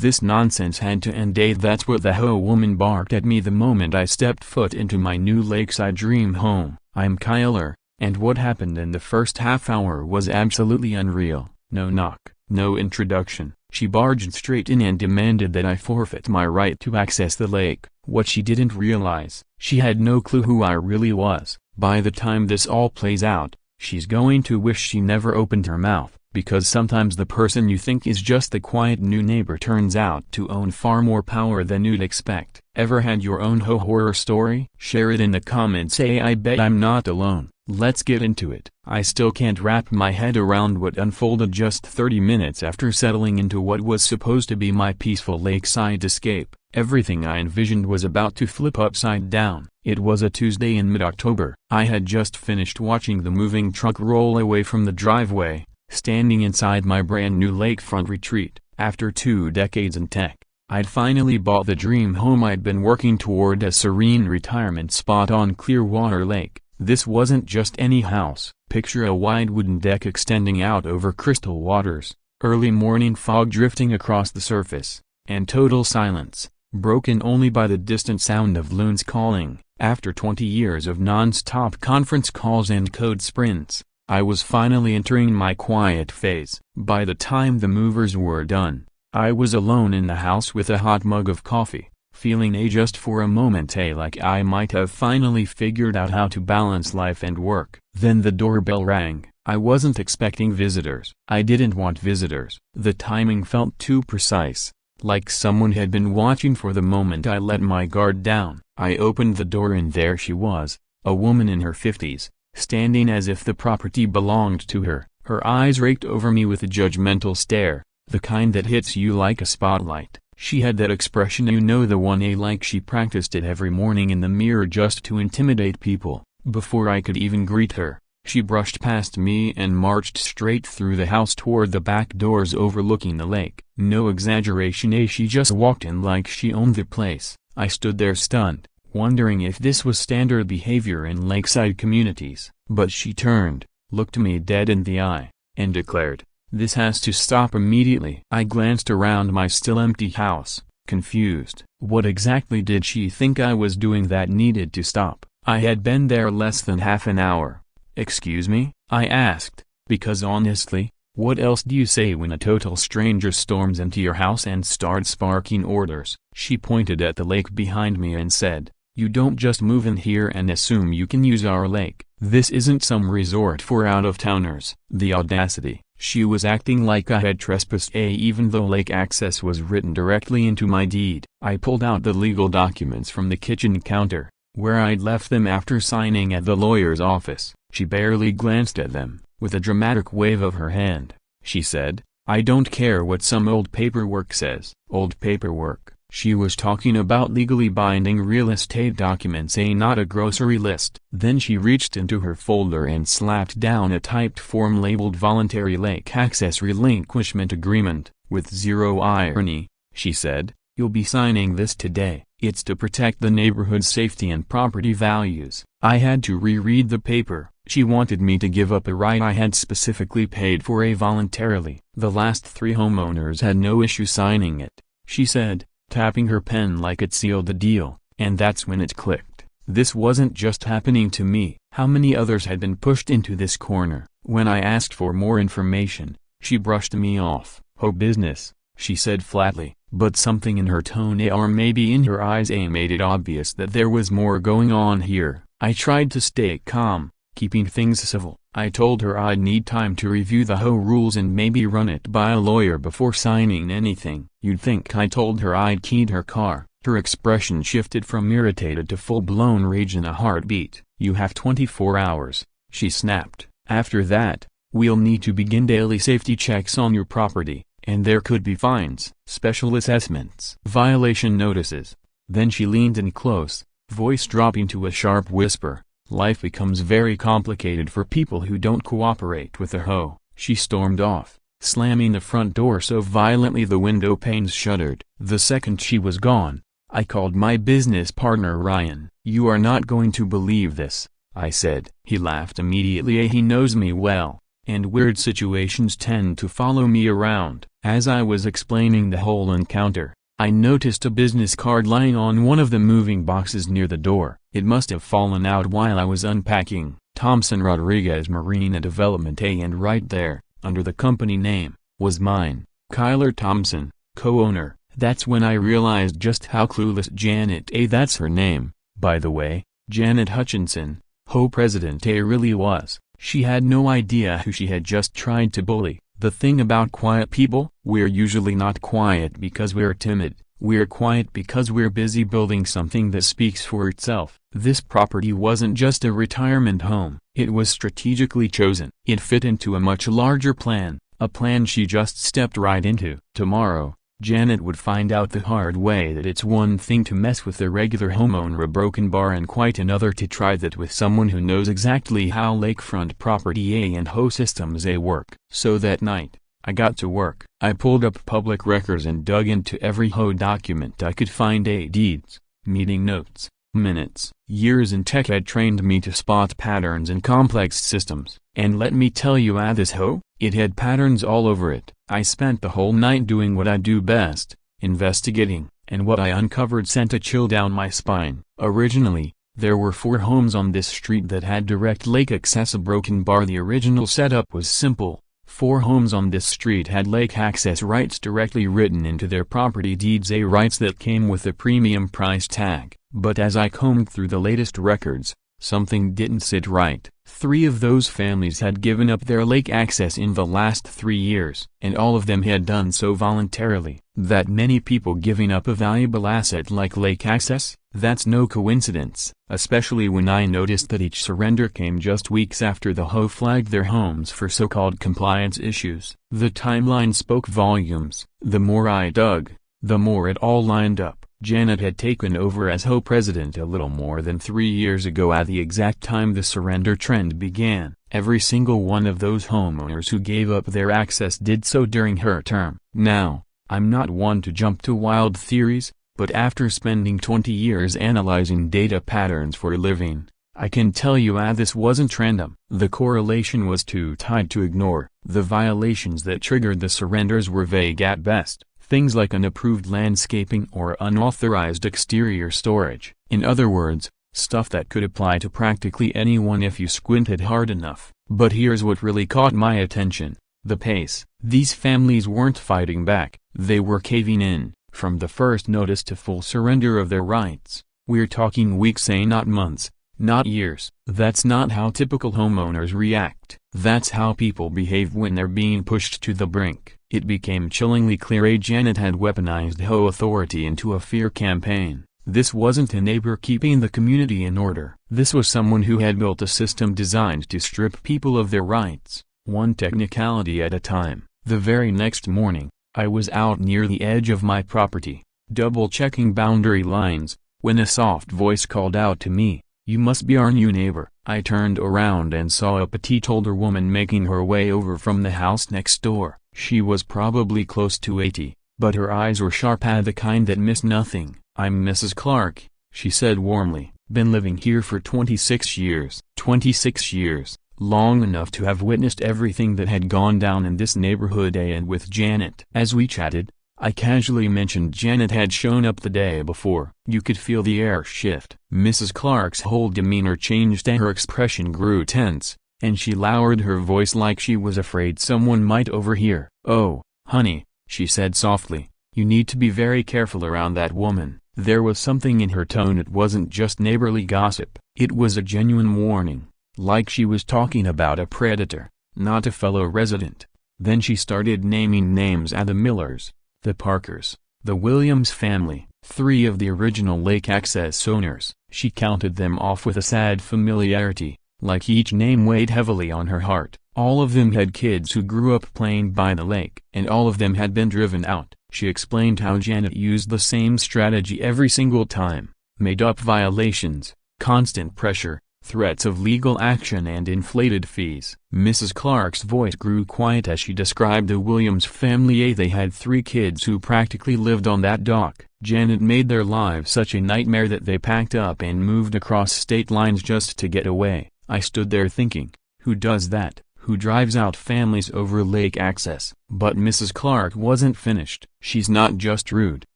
This nonsense had to end. That's what the HOA woman barked at me the moment I stepped foot into my new lakeside dream home. I'm Kyler, and what happened in the first half hour was absolutely unreal. No knock, no introduction. She barged straight in and demanded that I forfeit my right to access the lake. What she didn't realize, she had no clue who I really was. By the time this all plays out, she's going to wish she never opened her mouth, because sometimes the person you think is just the quiet new neighbor turns out to own far more power than you'd expect. Ever had your own horror story? Share it in the comments. I bet I'm not alone. Let's get into it. I still can't wrap my head around what unfolded just 30 minutes after settling into what was supposed to be my peaceful lakeside escape. Everything I envisioned was about to flip upside down. It was a Tuesday in mid-October. I had just finished watching the moving truck roll away from the driveway, standing inside my brand new lakefront retreat. After 2 decades in tech, I'd finally bought the dream home I'd been working toward, a serene retirement spot on Clearwater Lake. This wasn't just any house. Picture a wide wooden deck extending out over crystal waters, early morning fog drifting across the surface, and total silence, broken only by the distant sound of loons calling. After 20 years of non-stop conference calls and code sprints, I was finally entering my quiet phase. By the time the movers were done, I was alone in the house with a hot mug of coffee, feeling just for a moment like I might have finally figured out how to balance life and work. Then the doorbell rang. I wasn't expecting visitors. I didn't want visitors. The timing felt too precise, like someone had been watching for the moment I let my guard down. I opened the door and there she was, a woman in her 50s, standing as if the property belonged to her. Her eyes raked over me with a judgmental stare, the kind that hits you like a spotlight. She had that expression, you know, the one, like she practiced it every morning in the mirror just to intimidate people. Before I could even greet her, she brushed past me and marched straight through the house toward the back doors overlooking the lake. No exaggeration, she just walked in like she owned the place. I stood there stunned, wondering if this was standard behavior in lakeside communities. But she turned, looked me dead in the eye, and declared, "This has to stop immediately." I glanced around my still empty house, confused. What exactly did she think I was doing that needed to stop? I had been there less than half an hour. "Excuse me?" I asked, because honestly, what else do you say when a total stranger storms into your house and starts barking orders? She pointed at the lake behind me and said, "You don't just move in here and assume you can use our lake. This isn't some resort for out-of-towners." The audacity. She was acting like I had trespassed, even though lake access was written directly into my deed. I pulled out the legal documents from the kitchen counter, where I'd left them after signing at the lawyer's office. She barely glanced at them. With a dramatic wave of her hand, she said, "I don't care what some old paperwork says." Old paperwork. She was talking about legally binding real estate documents, not a grocery list. Then she reached into her folder and slapped down a typed form labeled Voluntary Lake Access Relinquishment Agreement. With zero irony, she said, "You'll be signing this today. It's to protect the neighborhood's safety and property values." I had to reread the paper. She wanted me to give up a right I had specifically paid for voluntarily. The last 3 homeowners had no issue signing it, she said, tapping her pen like it sealed the deal. And that's when it clicked. This wasn't just happening to me. How many others had been pushed into this corner? When I asked for more information, she brushed me off. "Oh, business," she said flatly, but something in her tone or maybe in her eyes made it obvious that there was more going on here. I tried to stay calm, keeping things civil. I told her I'd need time to review the HOA rules and maybe run it by a lawyer before signing anything. You'd think I told her I'd keyed her car. Her expression shifted from irritated to full-blown rage in a heartbeat. "You have 24 hours, she snapped. "After that, we'll need to begin daily safety checks on your property, and there could be fines, special assessments, violation notices." Then she leaned in close, voice dropping to a sharp whisper. "Life becomes very complicated for people who don't cooperate with the HOA." She stormed off, slamming the front door so violently the window panes shuddered. The second she was gone, I called my business partner Ryan. "You are not going to believe this," I said. He laughed immediately. He knows me well, and weird situations tend to follow me around. As I was explaining the whole encounter, I noticed a business card lying on one of the moving boxes near the door. It must have fallen out while I was unpacking. Thompson Rodriguez Marina Development A, and right there, under the company name, was mine, Kyler Thompson, co-owner. That's when I realized just how clueless Janet A, that's her name, by the way, Janet Hutchinson, HOA President A, really was. She had no idea who she had just tried to bully. The thing about quiet people, we're usually not quiet because we're timid. We're quiet because we're busy building something that speaks for itself. This property wasn't just a retirement home. It was strategically chosen. It fit into a much larger plan, a plan she just stepped right into. Tomorrow, Janet would find out the hard way that it's one thing to mess with a regular homeowner, a broken bar, and quite another to try that with someone who knows exactly how lakefront property A and HOA systems A work. So that night, I got to work. I pulled up public records and dug into every HOA document I could find. A deeds, meeting notes, minutes. Years in tech had trained me to spot patterns in complex systems. And let me tell you, this HOA, it had patterns all over it. I spent the whole night doing what I do best, investigating, and what I uncovered sent a chill down my spine. Originally, there were 4 homes on this street that had direct lake access. A broken bar. The original setup was simple. 4 homes on this street had lake access rights directly written into their property deeds, A rights that came with a premium price tag. But as I combed through the latest records, something didn't sit right. 3 of those families had given up their lake access in the last 3 years, and all of them had done so voluntarily. That many people giving up a valuable asset like lake access? That's no coincidence, especially when I noticed that each surrender came just weeks after the HOA flagged their homes for so-called compliance issues. The timeline spoke volumes. The more I dug, the more it all lined up. Janet had taken over as HOA president a little more than 3 years ago, at the exact time the surrender trend began. Every single one of those homeowners who gave up their access did so during her term. Now, I'm not one to jump to wild theories, but after spending 20 years analyzing data patterns for a living, I can tell you this wasn't random. The correlation was too tight to ignore. The violations that triggered the surrenders were vague at best. Things like unapproved landscaping or unauthorized exterior storage. In other words, stuff that could apply to practically anyone if you squinted hard enough. But here's what really caught my attention: the pace. These families weren't fighting back, they were caving in. From the first notice to full surrender of their rights, we're talking weeks, not months, not years. That's not how typical homeowners react. That's how people behave when they're being pushed to the brink. It became chillingly clear Janet had weaponized HOA authority into a fear campaign. This wasn't a neighbor keeping the community in order. This was someone who had built a system designed to strip people of their rights, one technicality at a time. The very next morning, I was out near the edge of my property, double-checking boundary lines, when a soft voice called out to me, "You must be our new neighbor." I turned around and saw a petite older woman making her way over from the house next door. She was probably close to 80, but her eyes were sharp, the kind that miss nothing. "I'm Mrs. Clark," she said warmly. "Been living here for 26 years. 26 years, long enough to have witnessed everything that had gone down in this neighborhood." And with Janet. As we chatted, I casually mentioned Janet had shown up the day before. You could feel the air shift. Mrs. Clark's whole demeanor changed and her expression grew tense, and she lowered her voice like she was afraid someone might overhear. "Oh, honey," she said softly, "you need to be very careful around that woman." There was something in her tone. It wasn't just neighborly gossip. It was a genuine warning, like she was talking about a predator, not a fellow resident. Then she started naming names: the Millers, the Parkers, the Williams family, 3 of the original lake access owners. She counted them off with a sad familiarity, like each name weighed heavily on her heart. All of them had kids who grew up playing by the lake, and all of them had been driven out. She explained how Janet used the same strategy every single time: made up violations, constant pressure, threats of legal action, and inflated fees. Mrs. Clark's voice grew quiet as she described the Williams family. They had 3 kids who practically lived on that dock. Janet made their lives such a nightmare that they packed up and moved across state lines just to get away. I stood there thinking, who does that? who drives out families over lake access. But Mrs. Clark wasn't finished. "She's not just rude,"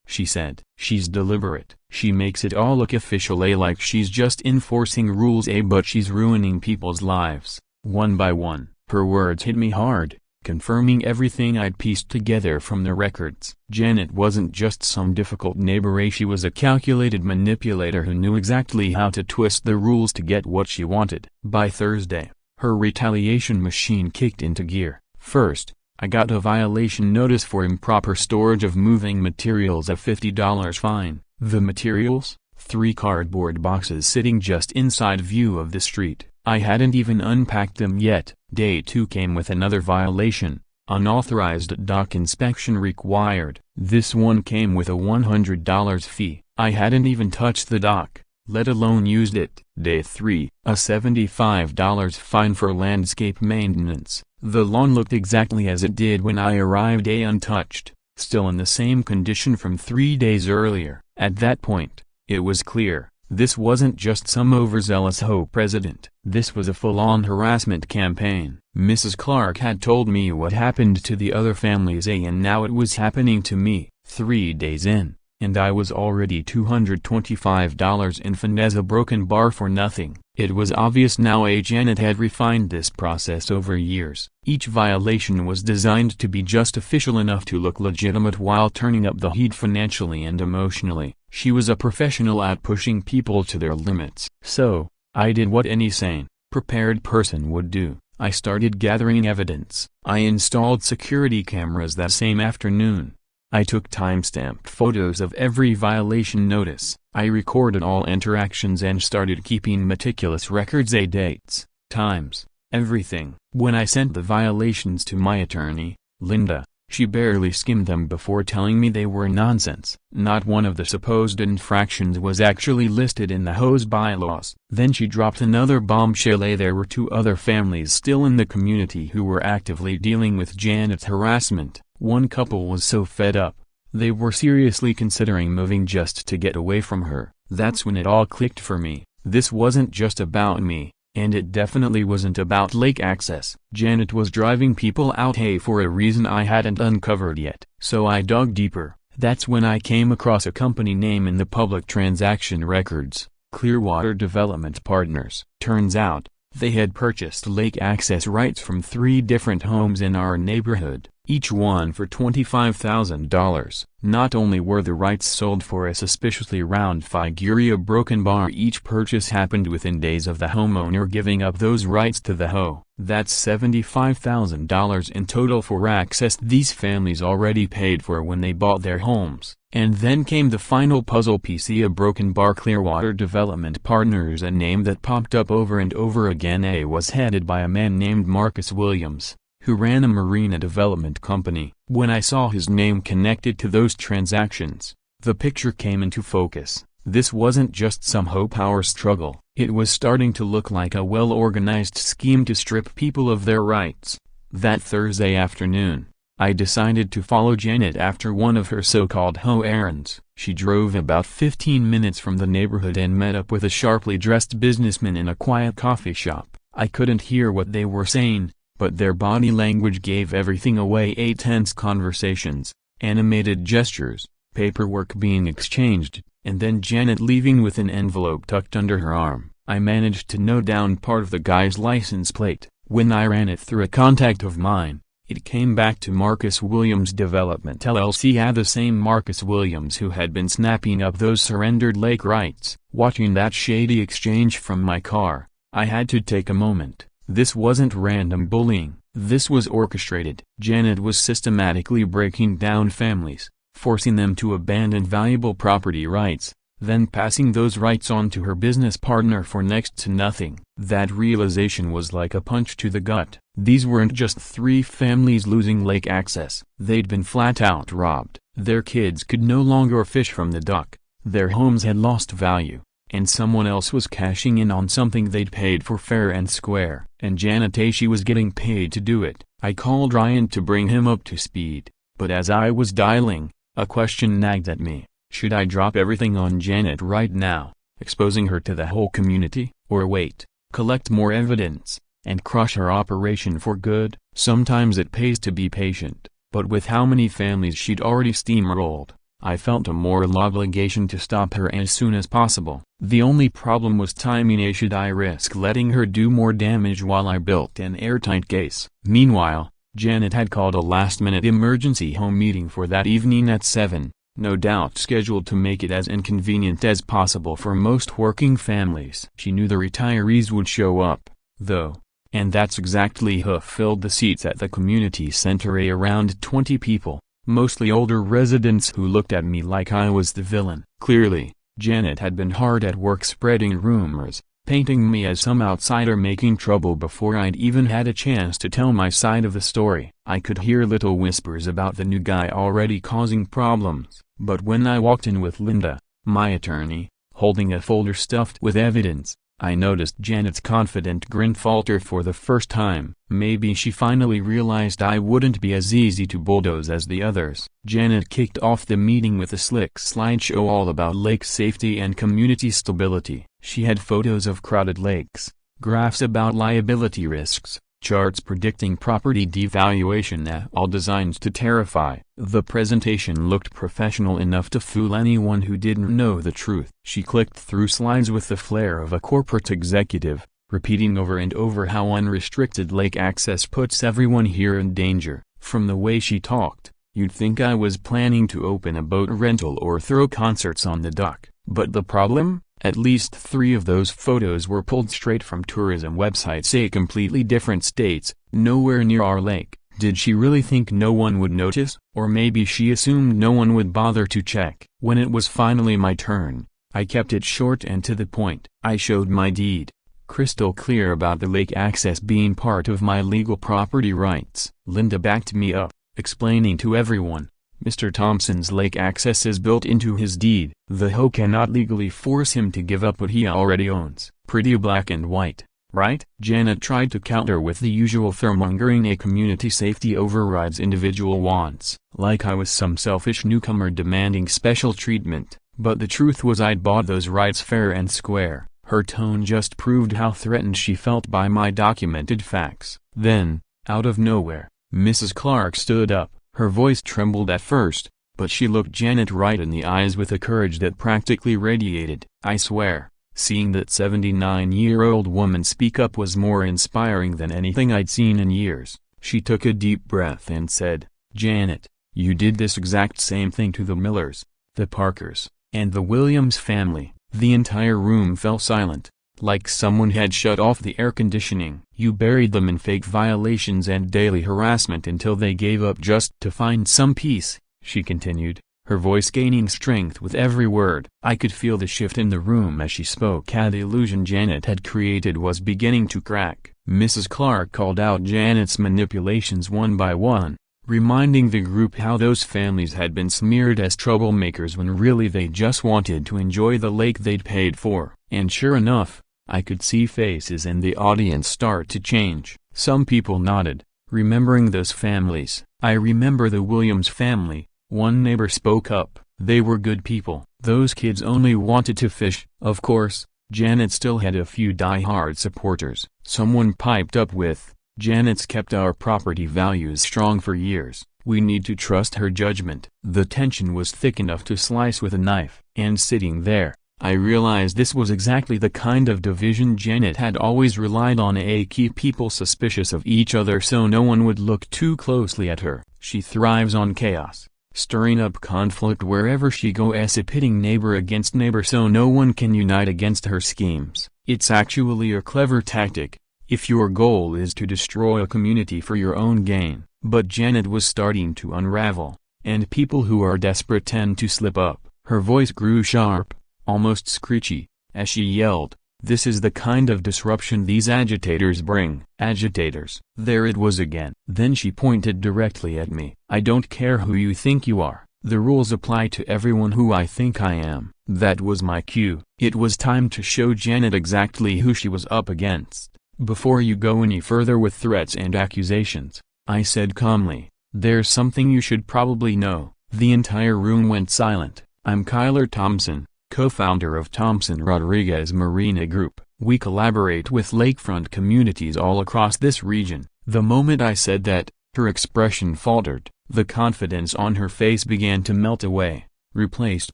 she said. "She's deliberate. She makes it all look official, like she's just enforcing rules, but she's ruining people's lives, one by one." Her words hit me hard, confirming everything I'd pieced together from the records. Janet wasn't just some difficult neighbor, she was a calculated manipulator who knew exactly how to twist the rules to get what she wanted. By Thursday, her retaliation machine kicked into gear. First, I got a violation notice for improper storage of moving materials, a $50 fine. The materials? 3 cardboard boxes sitting just inside view of the street. I hadn't even unpacked them yet. Day 2 came with another violation, unauthorized dock inspection required. This one came with a $100 fee. I hadn't even touched the dock, let alone used it. Day 3, a $75 fine for landscape maintenance. The lawn looked exactly as it did when I arrived, untouched, still in the same condition from 3 days earlier. At that point, it was clear, this wasn't just some overzealous HOA president. This was a full-on harassment campaign. Mrs. Clark had told me what happened to the other families, and now it was happening to me. 3 days in, and I was already $225 in finesse, a broken bar for nothing. It was obvious now Janet had refined this process over years. Each violation was designed to be just official enough to look legitimate while turning up the heat financially and emotionally. She was a professional at pushing people to their limits. So, I did what any sane, prepared person would do. I started gathering evidence. I installed security cameras that same afternoon. I took time-stamped photos of every violation notice. I recorded all interactions and started keeping meticulous records, dates, times, everything. When I sent the violations to my attorney, Linda, she barely skimmed them before telling me they were nonsense. Not one of the supposed infractions was actually listed in the HOA's bylaws. Then she dropped another bombshell. There were 2 other families still in the community who were actively dealing with Janet's harassment. One couple was so fed up, they were seriously considering moving just to get away from her. That's when it all clicked for me. This wasn't just about me, and it definitely wasn't about lake access. Janet was driving people out for a reason I hadn't uncovered yet. So I dug deeper. That's when I came across a company name in the public transaction records, Clearwater Development Partners. Turns out, they had purchased lake access rights from 3 different homes in our neighborhood, each one for $25,000. Not only were the rights sold for a suspiciously round figure, a broken bar, each purchase happened within days of the homeowner giving up those rights to the HOA. That's $75,000 in total for access these families already paid for when they bought their homes. And then came the final puzzle piece, a broken bar. Clearwater Development Partners, a name that popped up over and over again, was headed by a man named Marcus Williams, who ran a Marina development company. When I saw his name connected to those transactions, the picture came into focus. This wasn't just some HOA power struggle. It was starting to look like a well-organized scheme to strip people of their rights. That Thursday afternoon, I decided to follow Janet after one of her so-called HOA errands. She drove about 15 minutes from the neighborhood and met up with a sharply dressed businessman in a quiet coffee shop. I couldn't hear what they were saying, but their body language gave everything away. Tense conversations, animated gestures, paperwork being exchanged, and then Janet leaving with an envelope tucked under her arm. I managed to note down part of the guy's license plate. When I ran it through a contact of mine, it came back to Marcus Williams Development LLC, the same Marcus Williams who had been snapping up those surrendered lake rights. Watching that shady exchange from my car, I had to take a moment. This wasn't random bullying. This was orchestrated. Janet was systematically breaking down families, forcing them to abandon valuable property rights, then passing those rights on to her business partner for next to nothing. That realization was like a punch to the gut. These weren't just 3 families losing lake access. They'd been flat out robbed. Their kids could no longer fish from the dock. Their homes had lost value, and someone else was cashing in on something they'd paid for fair and square. And Janet, she was getting paid to do it. I called Ryan to bring him up to speed, but as I was dialing, a question nagged at me. Should I drop everything on Janet right now, exposing her to the whole community, or wait, collect more evidence, and crush her operation for good. Sometimes it pays to be patient, but with how many families she'd already steamrolled, I felt a moral obligation to stop her as soon as possible. The only problem was timing. Should I risk letting her do more damage while I built an airtight case? Meanwhile, Janet had called a last-minute emergency home meeting for that evening at 7, no doubt scheduled to make it as inconvenient as possible for most working families. She knew the retirees would show up, though, and that's exactly who filled the seats at the community center. Around 20 people, mostly older residents who looked at me like I was the villain. Clearly, Janet had been hard at work spreading rumors, painting me as some outsider making trouble before I'd even had a chance to tell my side of the story. I could hear little whispers about the new guy already causing problems, but when I walked in with Linda, my attorney, holding a folder stuffed with evidence, I noticed Janet's confident grin falter for the first time. Maybe she finally realized I wouldn't be as easy to bulldoze as the others. Janet kicked off the meeting with a slick slideshow all about lake safety and community stability. She had photos of crowded lakes, graphs about liability risks, charts predicting property devaluation, all designed to terrify. The presentation looked professional enough to fool anyone who didn't know the truth. She clicked through slides with the flair of a corporate executive, repeating over and over how unrestricted lake access puts everyone here in danger. From the way she talked, you'd think I was planning to open a boat rental or throw concerts on the dock. But the problem? At least 3 of those photos were pulled straight from tourism websites, completely different states, nowhere near our lake. Did she really think no one would notice? Or maybe she assumed no one would bother to check. When it was finally my turn, I kept it short and to the point. I showed my deed, crystal clear about the lake access being part of my legal property rights. Linda backed me up, explaining to everyone, Mr. Thompson's lake access is built into his deed. The HOA cannot legally force him to give up what he already owns. Pretty black and white, right? Janet tried to counter with the usual fearmongering. A community safety overrides individual wants, like I was some selfish newcomer demanding special treatment. But the truth was I'd bought those rights fair and square. Her tone just proved how threatened she felt by my documented facts. Then, out of nowhere, Mrs. Clark stood up. Her voice trembled at first, but she looked Janet right in the eyes with a courage that practically radiated. I swear, seeing that 79-year-old woman speak up was more inspiring than anything I'd seen in years. She took a deep breath and said, Janet, you did this exact same thing to the Millers, the Parkers, and the Williams family. The entire room fell silent, like someone had shut off the air conditioning. You buried them in fake violations and daily harassment until they gave up just to find some peace, she continued, her voice gaining strength with every word. I could feel the shift in the room as she spoke. The illusion Janet had created was beginning to crack. Mrs. Clark called out Janet's manipulations one by one, reminding the group how those families had been smeared as troublemakers when really they just wanted to enjoy the lake they'd paid for. And sure enough, I could see faces in the audience start to change. Some people nodded, remembering those families. I remember the Williams family, one neighbor spoke up. They were good people. Those kids only wanted to fish. Of course, Janet still had a few die-hard supporters. Someone piped up with, Janet's kept our property values strong for years. We need to trust her judgment. The tension was thick enough to slice with a knife. And sitting there, I realized this was exactly the kind of division Janet had always relied on to keep people suspicious of each other so no one would look too closely at her. She thrives on chaos, stirring up conflict wherever she goes, pitting neighbor against neighbor so no one can unite against her schemes. It's actually a clever tactic, if your goal is to destroy a community for your own gain. But Janet was starting to unravel, and people who are desperate tend to slip up. Her voice grew sharp, almost screechy, as she yelled, "This is the kind of disruption these agitators bring." Agitators. There it was again. Then she pointed directly at me. "I don't care who you think you are. The rules apply to everyone who I think I am." That was my cue. It was time to show Janet exactly who she was up against. "Before you go any further with threats and accusations," I said calmly, "there's something you should probably know." The entire room went silent. "I'm Kyler Thompson, co-founder of Thompson Rodriguez Marina Group. We collaborate with lakefront communities all across this region." The moment I said that, her expression faltered, the confidence on her face began to melt away, replaced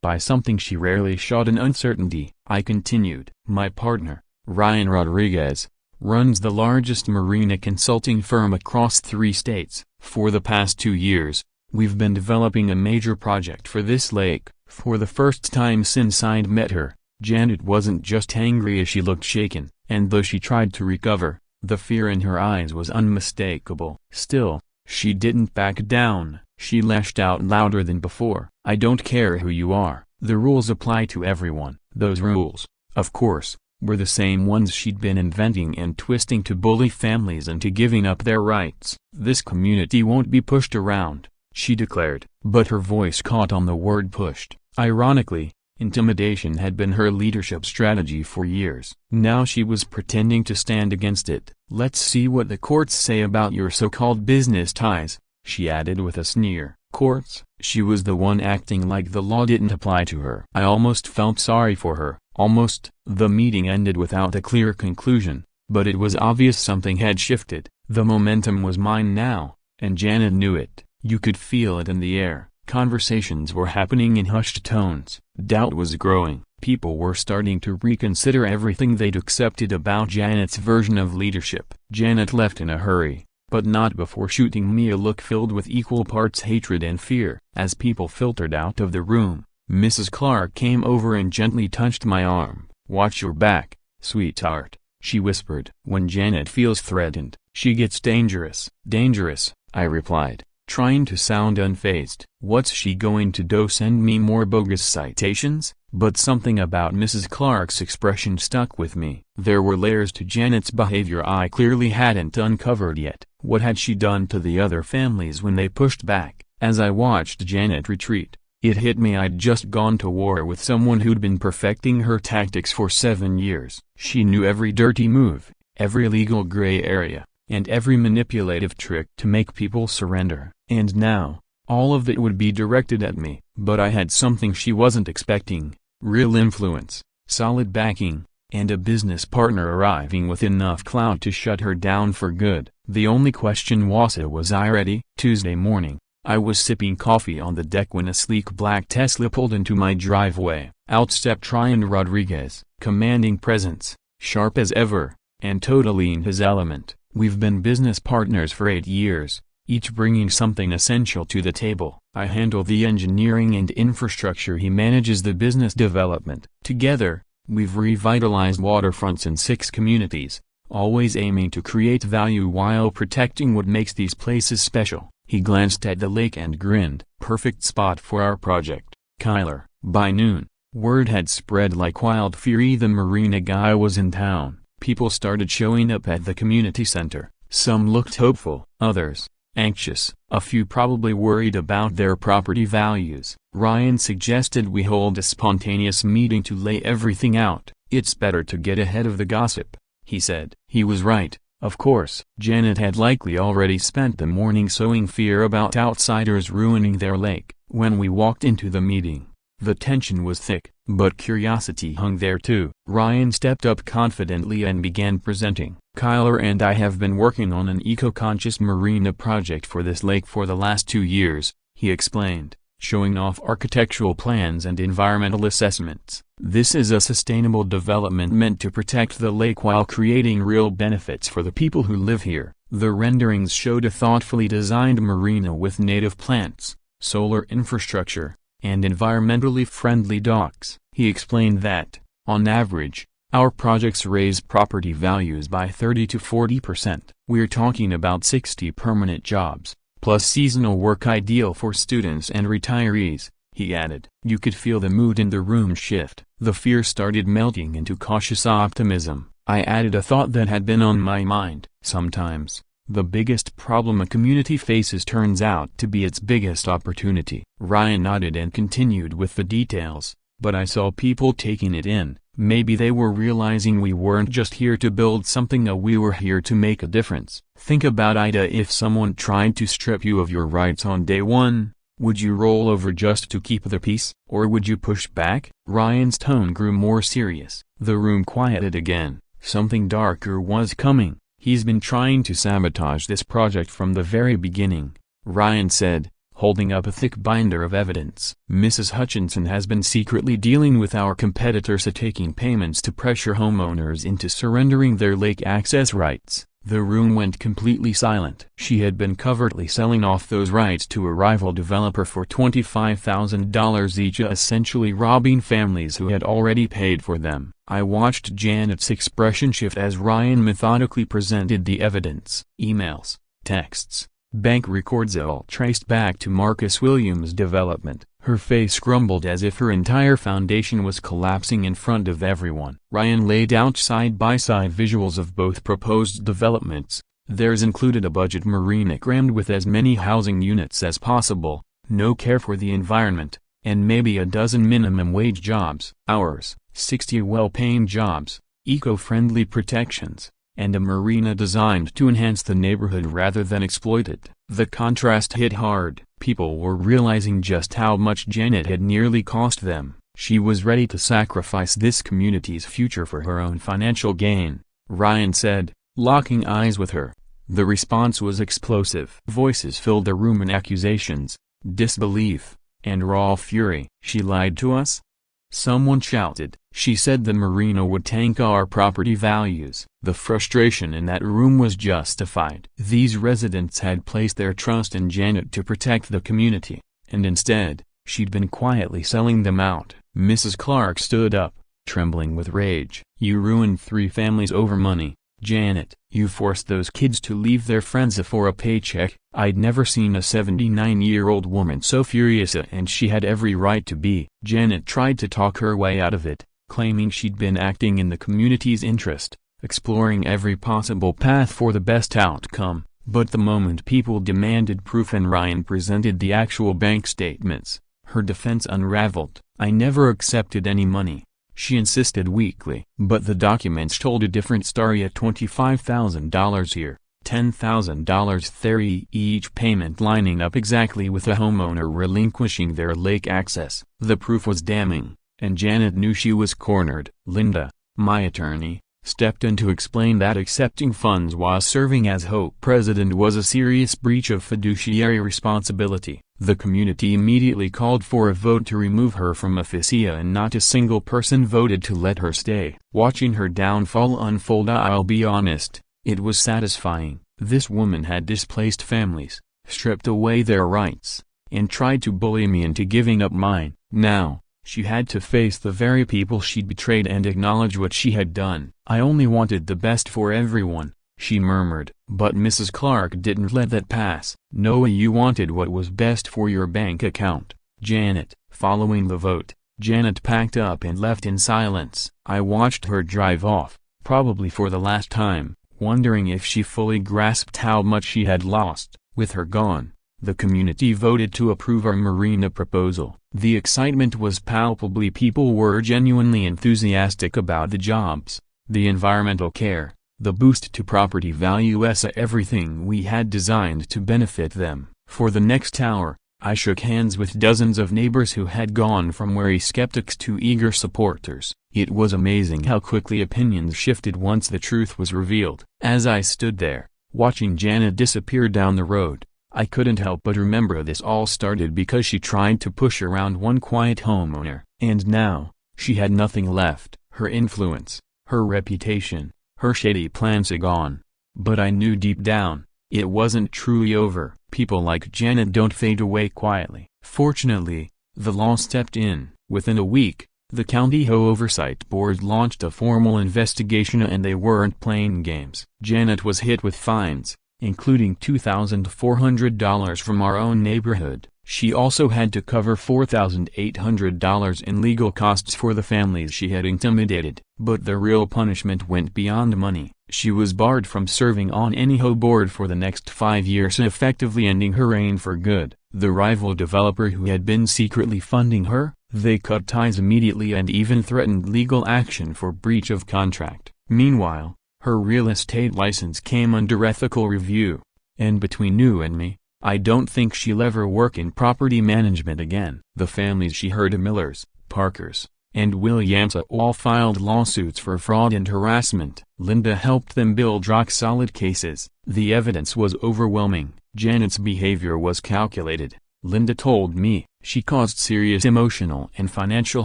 by something she rarely showed, an uncertainty. I continued, "My partner, Ryan Rodriguez, runs the largest marina consulting firm across 3 states. For the past 2 years, we've been developing a major project for this lake." For the first time since I'd met her, Janet wasn't just angry as she looked shaken, and though she tried to recover, the fear in her eyes was unmistakable. Still, she didn't back down. She lashed out louder than before. "I don't care who you are, the rules apply to everyone." Those rules, of course, were the same ones she'd been inventing and twisting to bully families into giving up their rights. "This community won't be pushed around," she declared. But her voice caught on the word pushed. Ironically, intimidation had been her leadership strategy for years. Now she was pretending to stand against it. "Let's see what the courts say about your so-called business ties," she added with a sneer. Courts? She was the one acting like the law didn't apply to her. I almost felt sorry for her. Almost. The meeting ended without a clear conclusion, but it was obvious something had shifted. The momentum was mine now, and Janet knew it. You could feel it in the air. Conversations were happening in hushed tones. Doubt was growing. People were starting to reconsider everything they'd accepted about Janet's version of leadership. Janet left in a hurry, but not before shooting me a look filled with equal parts hatred and fear. As people filtered out of the room, Mrs. Clark came over and gently touched my arm. "Watch your back, sweetheart," she whispered. "When Janet feels threatened, she gets dangerous." "Dangerous," I replied, trying to sound unfazed. "What's she going to do, send me more bogus citations?" But something about Mrs. Clark's expression stuck with me. There were layers to Janet's behavior I clearly hadn't uncovered yet. What had she done to the other families when they pushed back? As I watched Janet retreat, it hit me I'd just gone to war with someone who'd been perfecting her tactics for 7 years. She knew every dirty move, every legal gray area, and every manipulative trick to make people surrender. And now, all of it would be directed at me. But I had something she wasn't expecting: real influence, solid backing, and a business partner arriving with enough clout to shut her down for good. The only question was I ready? Tuesday morning, I was sipping coffee on the deck when a sleek black Tesla pulled into my driveway. Out stepped Ryan Rodriguez, commanding presence, sharp as ever, and totally in his element. We've been business partners for 8 years, each bringing something essential to the table. I handle the engineering and infrastructure, he manages the business development. Together, we've revitalized waterfronts in 6 communities, always aiming to create value while protecting what makes these places special. He glanced at the lake and grinned. Perfect spot for our project, Kyler. By noon, word had spread like wildfire the Marina guy was in town. People started showing up at the community center. Some looked hopeful, others anxious, a few probably worried about their property values. Ryan suggested we hold a spontaneous meeting to lay everything out. "It's better to get ahead of the gossip," he said. He was right, of course. Janet had likely already spent the morning sowing fear about outsiders ruining their lake. When we walked into the meeting, the tension was thick, but curiosity hung there too. Ryan stepped up confidently and began presenting. "Kyler and I have been working on an eco-conscious marina project for this lake for the last 2 years, he explained, showing off architectural plans and environmental assessments. "This is a sustainable development meant to protect the lake while creating real benefits for the people who live here." The renderings showed a thoughtfully designed marina with native plants, solar infrastructure, and environmentally friendly docks. He explained that, on average, our projects raise property values by 30 to 40%. "We're talking about 60 permanent jobs, plus seasonal work ideal for students and retirees," he added. You could feel the mood in the room shift. The fear started melting into cautious optimism. I added a thought that had been on my mind. Sometimes, the biggest problem a community faces turns out to be its biggest opportunity. Ryan nodded and continued with the details, but I saw people taking it in. Maybe they were realizing we weren't just here to build something, we were here to make a difference. Think about Ida. If someone tried to strip you of your rights on day one, would you roll over just to keep the peace? Or would you push back? Ryan's tone grew more serious. The room quieted again, Something darker was coming. He's been trying to sabotage this project from the very beginning, Ryan said, holding up a thick binder of evidence. Mrs. Hutchinson has been secretly dealing with our competitors, taking payments to pressure homeowners into surrendering their lake access rights. The room went completely silent. She had been covertly selling off those rights to a rival developer for $25,000 each, essentially robbing families who had already paid for them. I watched Janet's expression shift as Ryan methodically presented the evidence. Emails, texts, bank records, all traced back to Marcus Williams' development. Her face crumbled as if her entire foundation was collapsing in front of everyone. Ryan laid out side-by-side visuals of both proposed developments. Theirs included a budget marina crammed with as many housing units as possible, no care for the environment, and maybe a dozen minimum wage jobs. Ours, 60 well-paying jobs, eco-friendly protections, and a marina designed to enhance the neighborhood rather than exploit it. The contrast hit hard. People were realizing just how much Janet had nearly cost them. She was ready to sacrifice this community's future for her own financial gain, Ryan said, locking eyes with her. The response was explosive. Voices filled the room in accusations, disbelief, and raw fury. She lied to us? Someone shouted. She said the marina would tank our property values. The frustration in that room was justified. These residents had placed their trust in Janet to protect the community, and instead, she'd been quietly selling them out. Mrs. Clark stood up, trembling with rage. You ruined 3 families over money, Janet. You forced those kids to leave their friends for a paycheck. I'd never seen a 79-year-old woman so furious, and she had every right to be. Janet tried to talk her way out of it, claiming she'd been acting in the community's interest, exploring every possible path for the best outcome. But the moment people demanded proof and Ryan presented the actual bank statements, her defense unraveled. I never accepted any money, she insisted weakly. But the documents told a different story. At $25,000 here, $10,000 there, each payment lining up exactly with a homeowner relinquishing their lake access. The proof was damning, and Janet knew she was cornered. Linda, my attorney, stepped in to explain that accepting funds while serving as HOA president was a serious breach of fiduciary responsibility. The community immediately called for a vote to remove her from officia, and not a single person voted to let her stay. Watching her downfall unfold, I'll be honest, it was satisfying. This woman had displaced families, stripped away their rights, and tried to bully me into giving up mine. Now, she had to face the very people she'd betrayed and acknowledge what she had done. I only wanted the best for everyone, she murmured. But Mrs. Clark didn't let that pass. No, you wanted what was best for your bank account, Janet. Following the vote, Janet packed up and left in silence. I watched her drive off, probably for the last time, wondering if she fully grasped how much she had lost. With her gone, the community voted to approve our marina proposal. The excitement was palpable. People were genuinely enthusiastic about the jobs, the environmental care, the boost to property values, everything we had designed to benefit them. For the next hour, I shook hands with dozens of neighbors who had gone from wary skeptics to eager supporters. It was amazing how quickly opinions shifted once the truth was revealed. As I stood there, watching Janet disappear down the road, I couldn't help but remember this all started because she tried to push around one quiet homeowner. And now, she had nothing left. Her influence, her reputation, her shady plans gone. But I knew deep down, it wasn't truly over. People like Janet don't fade away quietly. Fortunately, the law stepped in. Within a week, the County HOA Oversight Board launched a formal investigation, and they weren't playing games. Janet was hit with fines, including $2,400 from our own neighborhood. She also had to cover $4,800 in legal costs for the families she had intimidated. But the real punishment went beyond money. She was barred from serving on any HOA board for the next 5 years, effectively ending her reign for good. The rival developer who had been secretly funding her, they cut ties immediately and even threatened legal action for breach of contract. Meanwhile, her real estate license came under ethical review. And between you and me, I don't think she'll ever work in property management again. The families she hurt, Millers, Parkers, and Williams all filed lawsuits for fraud and harassment. Linda helped them build rock-solid cases. The evidence was overwhelming. Janet's behavior was calculated. Linda told me, she caused serious emotional and financial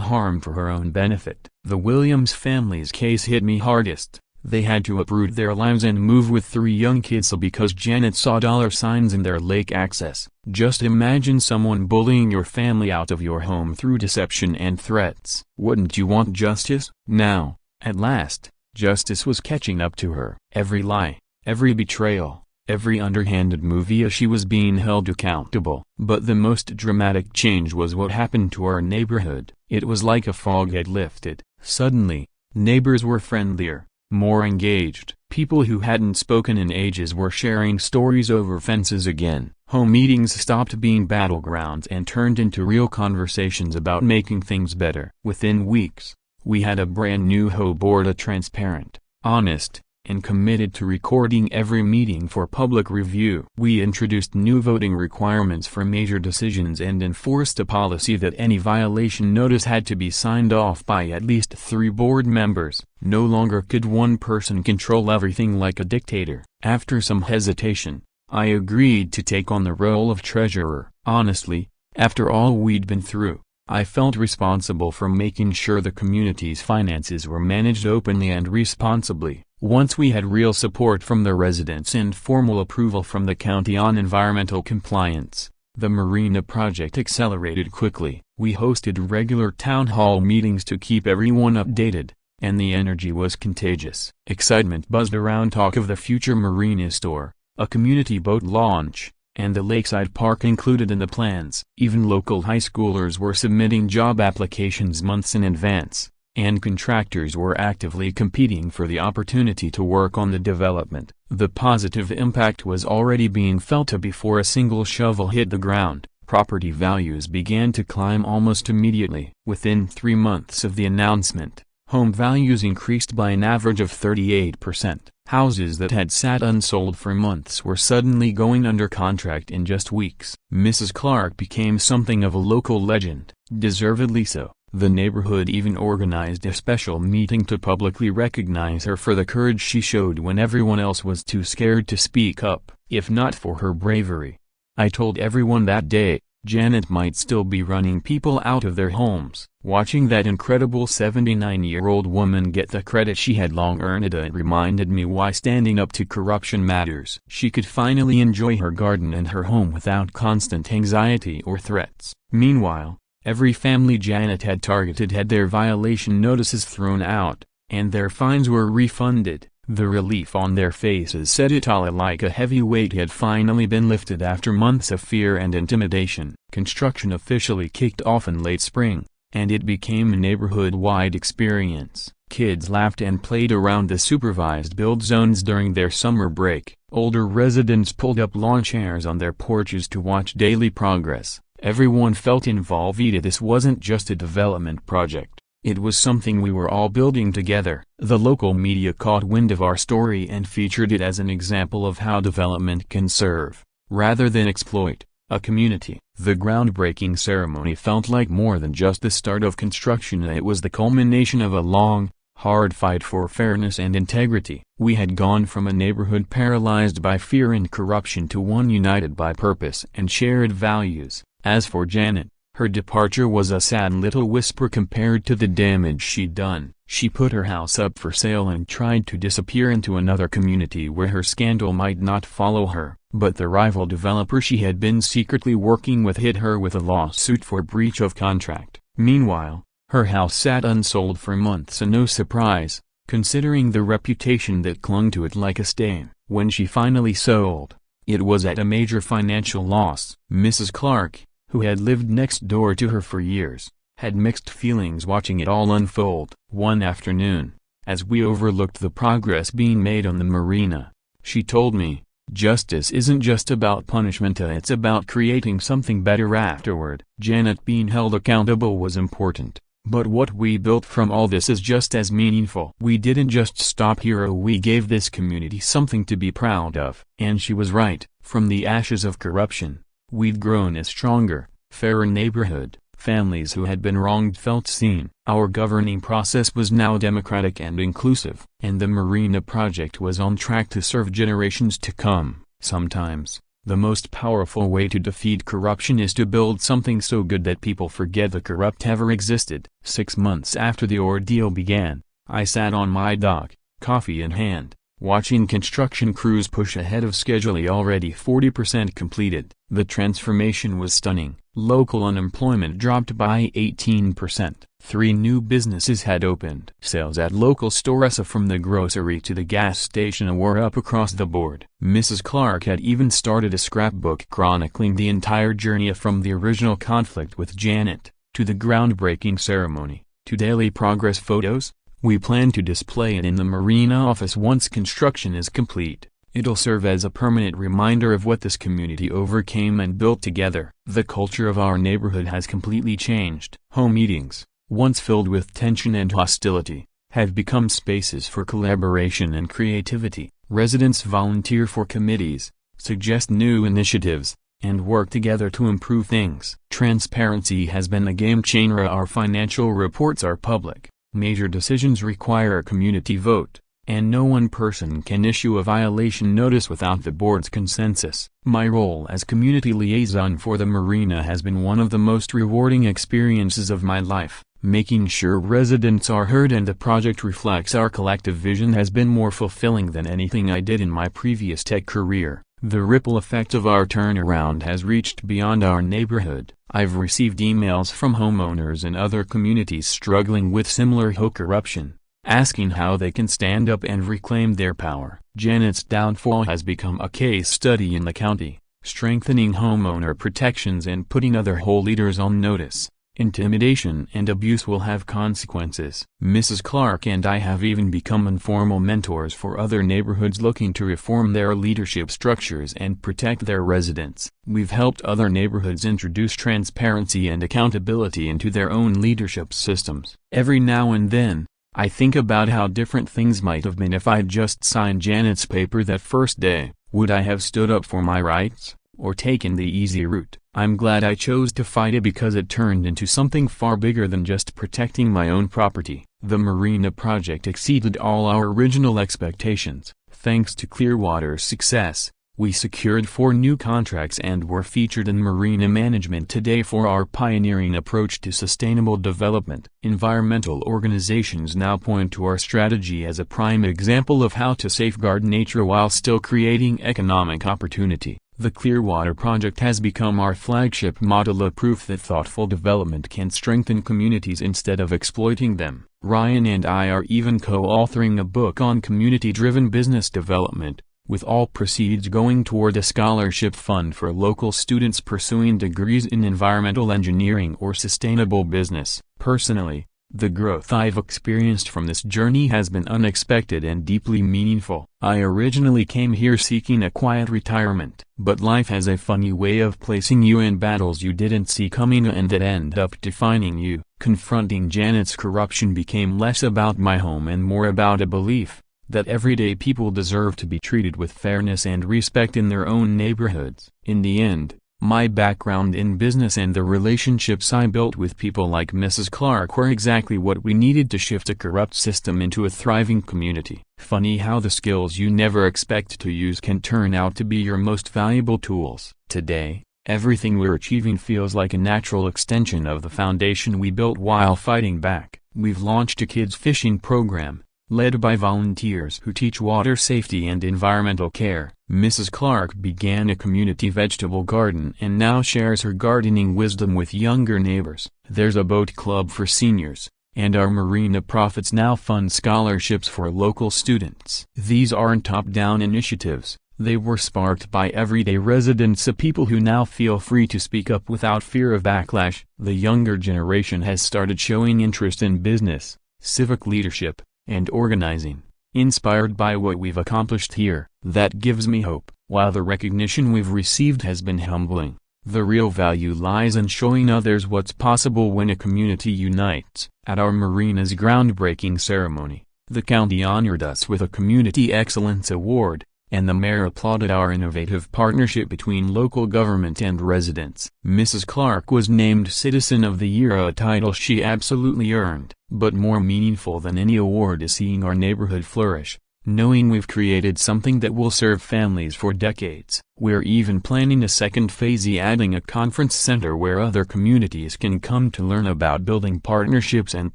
harm for her own benefit. The Williams family's case hit me hardest. They had to uproot their lives and move with 3 young kids because Janet saw dollar signs in their lake access. Just imagine someone bullying your family out of your home through deception and threats. Wouldn't you want justice? Now, at last, justice was catching up to her. Every lie, every betrayal, every underhanded move, she was being held accountable. But the most dramatic change was what happened to our neighborhood. It was like a fog had lifted. Suddenly, neighbors were friendlier, more engaged. People who hadn't spoken in ages were sharing stories over fences again. Home meetings stopped being battlegrounds and turned into real conversations about making things better. Within weeks, we had a brand new HOA board, transparent, honest, and committed to recording every meeting for public review. We introduced new voting requirements for major decisions and enforced a policy that any violation notice had to be signed off by at least 3 board members. No longer could one person control everything like a dictator. After some hesitation, I agreed to take on the role of treasurer. Honestly, after all we'd been through, I felt responsible for making sure the community's finances were managed openly and responsibly. Once we had real support from the residents and formal approval from the county on environmental compliance, the Marina project accelerated quickly. We hosted regular town hall meetings to keep everyone updated, and the energy was contagious. Excitement buzzed around talk of the future Marina store, a community boat launch, and the lakeside park included in the plans. Even local high schoolers were submitting job applications months in advance, and contractors were actively competing for the opportunity to work on the development. The positive impact was already being felt before a single shovel hit the ground. Property values began to climb almost immediately. Within 3 months of the announcement, home values increased by an average of 38%. Houses that had sat unsold for months were suddenly going under contract in just weeks. Mrs. Clark became something of a local legend, deservedly so. The neighborhood even organized a special meeting to publicly recognize her for the courage she showed when everyone else was too scared to speak up. If not for her bravery, I told everyone that day, Janet might still be running people out of their homes. Watching that incredible 79-year-old woman get the credit she had long earned, it reminded me why standing up to corruption matters. She could finally enjoy her garden and her home without constant anxiety or threats. Meanwhile, every family Janet had targeted had their violation notices thrown out, and their fines were refunded. The relief on their faces said it all, like a heavy weight had finally been lifted after months of fear and intimidation. Construction officially kicked off in late spring, and it became a neighborhood-wide experience. Kids laughed and played around the supervised build zones during their summer break. Older residents pulled up lawn chairs on their porches to watch daily progress. Everyone felt involved. This wasn't just a development project. It was something we were all building together. The local media caught wind of our story and featured it as an example of how development can serve, rather than exploit, a community. The groundbreaking ceremony felt like more than just the start of construction. It was the culmination of a long, hard fight for fairness and integrity. We had gone from a neighborhood paralyzed by fear and corruption to one united by purpose and shared values. As for Janet, her departure was a sad little whisper compared to the damage she'd done. She put her house up for sale and tried to disappear into another community where her scandal might not follow her. But the rival developer she had been secretly working with hit her with a lawsuit for breach of contract. Meanwhile, her house sat unsold for months, and no surprise, considering the reputation that clung to it like a stain. When she finally sold, it was at a major financial loss. Mrs. Clark, who had lived next door to her for years, had mixed feelings watching it all unfold. One afternoon, as we overlooked the progress being made on the Marina, she told me, "Justice isn't just about punishment, it's about creating something better afterward." Janet being held accountable was important, but what we built from all this is just as meaningful. We didn't just stop here, we gave this community something to be proud of. And she was right. From the ashes of corruption, we've grown a stronger, fairer neighborhood. Families who had been wronged felt seen. Our governing process was now democratic and inclusive, and the Marina project was on track to serve generations to come. Sometimes, the most powerful way to defeat corruption is to build something so good that people forget the corrupt ever existed. 6 months after the ordeal began, I sat on my dock, coffee in hand, watching construction crews push ahead of schedule, already 40% completed. The transformation was stunning. Local unemployment dropped by 18%. 3 new businesses had opened. Sales at local stores from the grocery to the gas station were up across the board. Mrs. Clark had even started a scrapbook chronicling the entire journey from the original conflict with Janet, to the groundbreaking ceremony, to daily progress photos. We plan to display it in the Marina office once construction is complete. It'll serve as a permanent reminder of what this community overcame and built together. The culture of our neighborhood has completely changed. Home meetings, once filled with tension and hostility, have become spaces for collaboration and creativity. Residents volunteer for committees, suggest new initiatives, and work together to improve things. Transparency has been a game changer. Our financial reports are public. Major decisions require a community vote, and no one person can issue a violation notice without the board's consensus. My role as community liaison for the Marina has been one of the most rewarding experiences of my life. Making sure residents are heard and the project reflects our collective vision has been more fulfilling than anything I did in my previous tech career. The ripple effect of our turnaround has reached beyond our neighborhood. I've received emails from homeowners in other communities struggling with similar HOA corruption, asking how they can stand up and reclaim their power. Janet's downfall has become a case study in the county, strengthening homeowner protections and putting other HOA leaders on notice. Intimidation and abuse will have consequences. Mrs. Clark and I have even become informal mentors for other neighborhoods looking to reform their leadership structures and protect their residents. We've helped other neighborhoods introduce transparency and accountability into their own leadership systems. Every now and then, I think about how different things might have been if I'd just signed Janet's paper that first day. Would I have stood up for my rights, or taken the easy route? I'm glad I chose to fight it because it turned into something far bigger than just protecting my own property. The Marina project exceeded all our original expectations. Thanks to Clearwater's success, we secured 4 new contracts and were featured in Marina Management Today for our pioneering approach to sustainable development. Environmental organizations now point to our strategy as a prime example of how to safeguard nature while still creating economic opportunity. The Clearwater project has become our flagship model, a proof that thoughtful development can strengthen communities instead of exploiting them. Ryan and I are even co-authoring a book on community-driven business development, with all proceeds going toward a scholarship fund for local students pursuing degrees in environmental engineering or sustainable business. Personally, the growth I've experienced from this journey has been unexpected and deeply meaningful. I originally came here seeking a quiet retirement, but life has a funny way of placing you in battles you didn't see coming and that end up defining you. Confronting Janet's corruption became less about my home and more about a belief that everyday people deserve to be treated with fairness and respect in their own neighborhoods. In the end, my background in business and the relationships I built with people like Mrs. Clark were exactly what we needed to shift a corrupt system into a thriving community. Funny how the skills you never expect to use can turn out to be your most valuable tools. Today, everything we're achieving feels like a natural extension of the foundation we built while fighting back. We've launched a kids fishing program, led by volunteers who teach water safety and environmental care. Mrs. Clark began a community vegetable garden and now shares her gardening wisdom with younger neighbors. There's a boat club for seniors, and our Marina profits now fund scholarships for local students. These aren't top-down initiatives. They were sparked by everyday residents, people who now feel free to speak up without fear of backlash. The younger generation has started showing interest in business, civic leadership, and organizing. Inspired by what we've accomplished here, that gives me hope. While the recognition we've received has been humbling, the real value lies in showing others what's possible when a community unites. At our Marina's groundbreaking ceremony, the county honored us with a Community Excellence Award, and the mayor applauded our innovative partnership between local government and residents. Mrs. Clark was named Citizen of the Year, a title she absolutely earned. But more meaningful than any award is seeing our neighborhood flourish, knowing we've created something that will serve families for decades. We're even planning a second phase, adding a conference center where other communities can come to learn about building partnerships and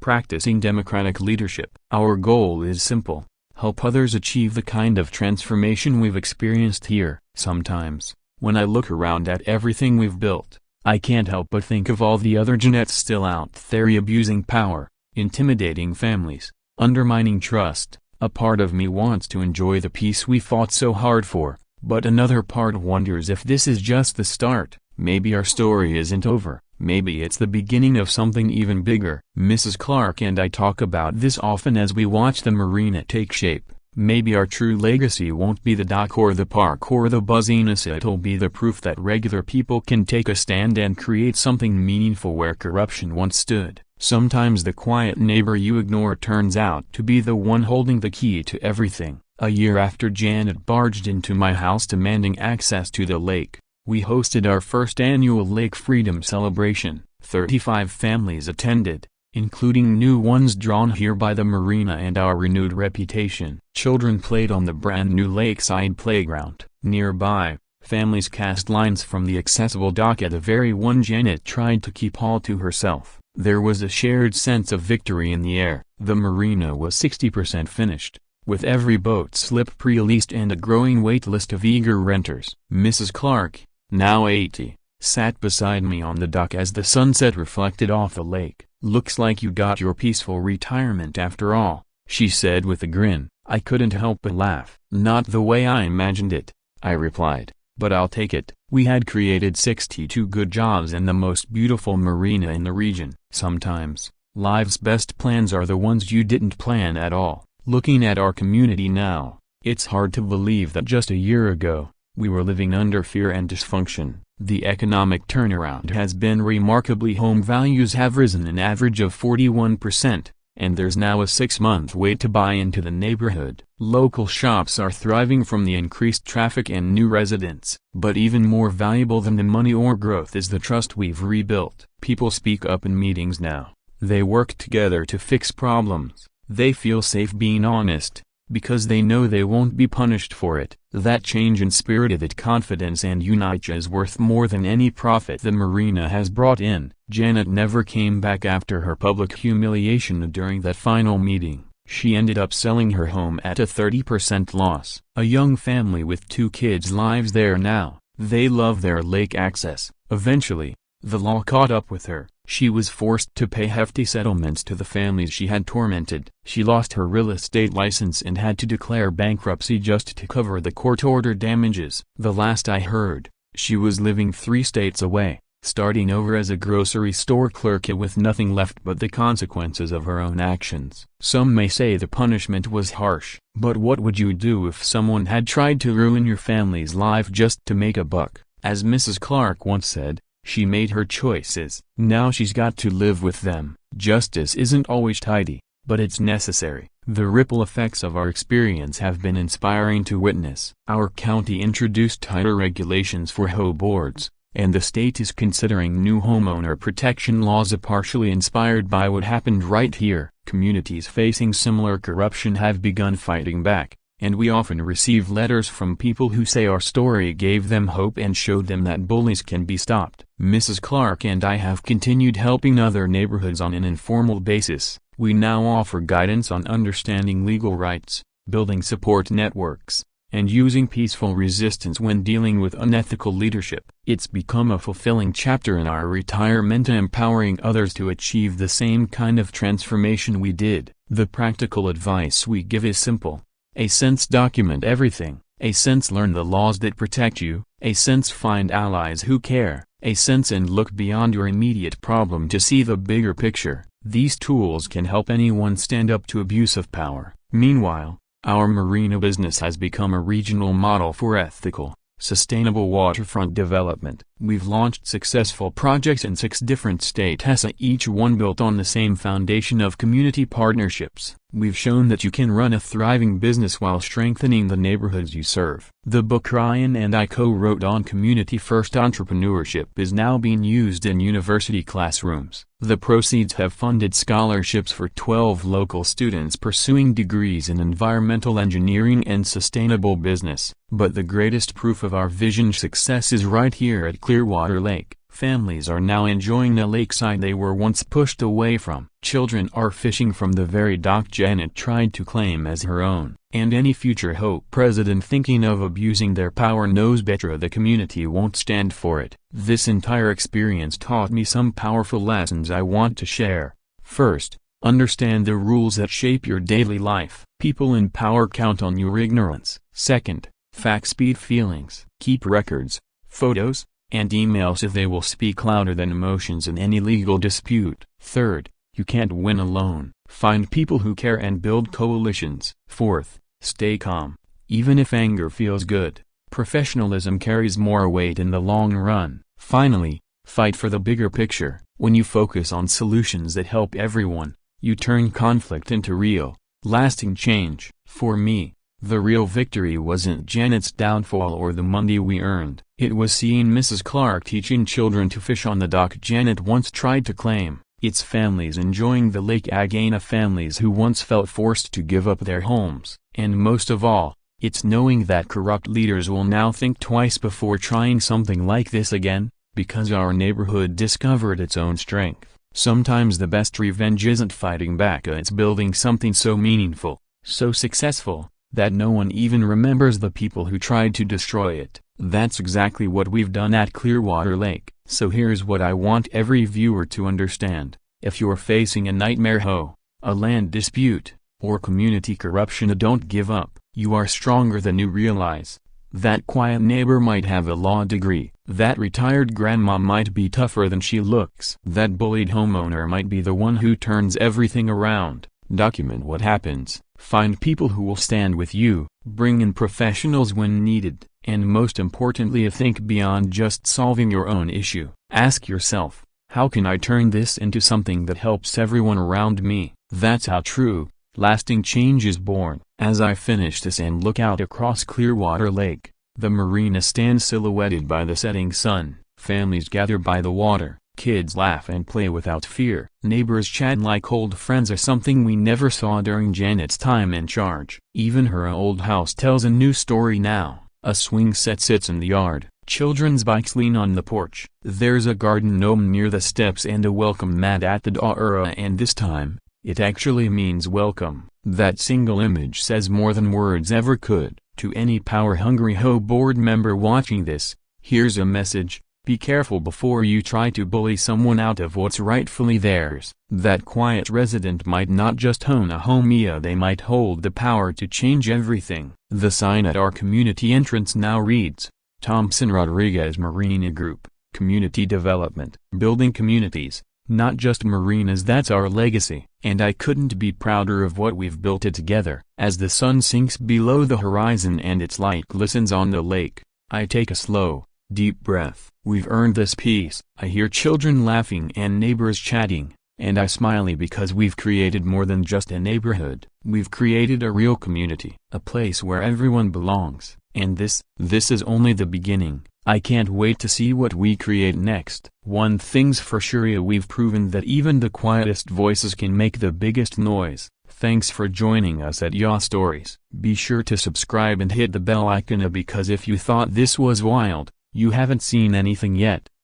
practicing democratic leadership. Our goal is simple: help others achieve the kind of transformation we've experienced here. Sometimes, when I look around at everything we've built, I can't help but think of all the other Jeanettes still out there abusing power, intimidating families, undermining trust. A part of me wants to enjoy the peace we fought so hard for, but another part wonders if this is just the start. Maybe our story isn't over. Maybe it's the beginning of something even bigger. Mrs. Clark and I talk about this often as we watch the marina take shape. Maybe our true legacy won't be the dock or the park or the buzziness. It'll be the proof that regular people can take a stand and create something meaningful where corruption once stood. Sometimes the quiet neighbor you ignore turns out to be the one holding the key to everything. A year after Janet barged into my house demanding access to the lake, we hosted our first annual Lake Freedom celebration. 35 families attended, including new ones drawn here by the marina and our renewed reputation. Children played on the brand new lakeside playground. Nearby, families cast lines from the accessible dock at the very one Janet tried to keep all to herself. There was a shared sense of victory in the air. The marina was 60% finished, with every boat slip pre-leased and a growing wait list of eager renters. Mrs. Clark, now 80, sat beside me on the dock as the sunset reflected off the lake. "Looks like you got your peaceful retirement after all," she said with a grin. I couldn't help but laugh. "Not the way I imagined it," I replied, "but I'll take it." We had created 62 good jobs in the most beautiful marina in the region. Sometimes, life's best plans are the ones you didn't plan at all. Looking at our community now, it's hard to believe that just a year ago, we were living under fear and dysfunction. The economic turnaround has been remarkably. Home values have risen an average of 41%, and there's now a 6-month wait to buy into the neighborhood. Local shops are thriving from the increased traffic and new residents. But even more valuable than the money or growth is the trust we've rebuilt. People speak up in meetings now. They work together to fix problems. They feel safe being honest, because they know they won't be punished for it. That change inspirited confidence and unity is worth more than any profit the marina has brought in. Janet never came back after her public humiliation during that final meeting. She ended up selling her home at a 30% loss. A young family with 2 kids lives there now. They love their lake access. Eventually, the law caught up with her. She was forced to pay hefty settlements to the families she had tormented. She lost her real estate license and had to declare bankruptcy just to cover the court-ordered damages. The last I heard, she was living 3 states away, starting over as a grocery store clerk with nothing left but the consequences of her own actions. Some may say the punishment was harsh, but what would you do if someone had tried to ruin your family's life just to make a buck? As Mrs. Clark once said, she made her choices. Now she's got to live with them. Justice isn't always tidy, but it's necessary. The ripple effects of our experience have been inspiring to witness. Our county introduced tighter regulations for HOA boards, and the state is considering new homeowner protection laws partially inspired by what happened right here. Communities facing similar corruption have begun fighting back, and we often receive letters from people who say our story gave them hope and showed them that bullies can be stopped. Mrs. Clark and I have continued helping other neighborhoods on an informal basis. We now offer guidance on understanding legal rights, building support networks, and using peaceful resistance when dealing with unethical leadership. It's become a fulfilling chapter in our retirement, empowering others to achieve the same kind of transformation we did. The practical advice we give is simple. A sense document everything. A sense learn the laws that protect you. A sense find allies who care. A sense and look beyond your immediate problem to see the bigger picture. These tools can help anyone stand up to abuse of power. Meanwhile, our marina business has become a regional model for ethical, sustainable waterfront development. We've launched successful projects in 6 different states, each one built on the same foundation of community partnerships. We've shown that you can run a thriving business while strengthening the neighborhoods you serve. The book Ryan and I co-wrote on community-first entrepreneurship is now being used in university classrooms. The proceeds have funded scholarships for 12 local students pursuing degrees in environmental engineering and sustainable business. But the greatest proof of our vision's success is right here at Clearwater Lake. Families are now enjoying the lakeside they were once pushed away from. Children are fishing from the very dock Janet tried to claim as her own. And any future HOA president thinking of abusing their power knows better the community won't stand for it. This entire experience taught me some powerful lessons I want to share. First, understand the rules that shape your daily life. People in power count on your ignorance. Second, facts beat feelings. Keep records, photos, and emails if they will speak louder than emotions in any legal dispute. Third, you can't win alone. Find people who care and build coalitions. Fourth, stay calm, even if anger feels good. Professionalism carries more weight in the long run. Finally, fight for the bigger picture. When you focus on solutions that help everyone, you turn conflict into real, lasting change. For me, the real victory wasn't Janet's downfall or the money we earned. It was seeing Mrs. Clark teaching children to fish on the dock Janet once tried to claim. It's families enjoying the lake again, families who once felt forced to give up their homes. And most of all, it's knowing that corrupt leaders will now think twice before trying something like this again, because our neighborhood discovered its own strength. Sometimes the best revenge isn't fighting back, it's building something so meaningful, so successful, that no one even remembers the people who tried to destroy it. That's exactly what we've done at Clearwater Lake. So here's what I want every viewer to understand. If you're facing a nightmare HOA, a land dispute, or community corruption, don't give up. You are stronger than you realize. That quiet neighbor might have a law degree. That retired grandma might be tougher than she looks. That bullied homeowner might be the one who turns everything around. Document what happens. Find people who will stand with you. Bring in professionals when needed. And most importantly, think beyond just solving your own issue. Ask yourself, how can I turn this into something that helps everyone around me? That's how true, lasting change is born. As I finish this and look out across Clearwater Lake, the marina stands silhouetted by the setting sun. Families gather by the water. Kids laugh and play without fear. Neighbors chat like old friends, are something we never saw during Janet's time in charge. Even her old house tells a new story now. A swing set sits in the yard. Children's bikes lean on the porch. There's a garden gnome near the steps and a welcome mat at the door, and this time, it actually means welcome. That single image says more than words ever could. To any power-hungry HOA board member watching this, here's a message. Be careful before you try to bully someone out of what's rightfully theirs. That quiet resident might not just own a home, they might hold the power to change everything. The sign at our community entrance now reads, Thompson Rodriguez Marina Group, Community Development. Building communities, not just marinas, that's our legacy. And I couldn't be prouder of what we've built it together. As the sun sinks below the horizon and its light glistens on the lake, I take a slow, deep breath. We've earned this peace. I hear children laughing and neighbors chatting, and I smile because we've created more than just a neighborhood. We've created a real community, a place where everyone belongs. And this is only the beginning. I can't wait to see what we create next. One thing's for sure, we've proven that even the quietest voices can make the biggest noise. Thanks for joining us at HOA Stories. Be sure to subscribe and hit the bell icon, because if you thought this was wild, you haven't seen anything yet.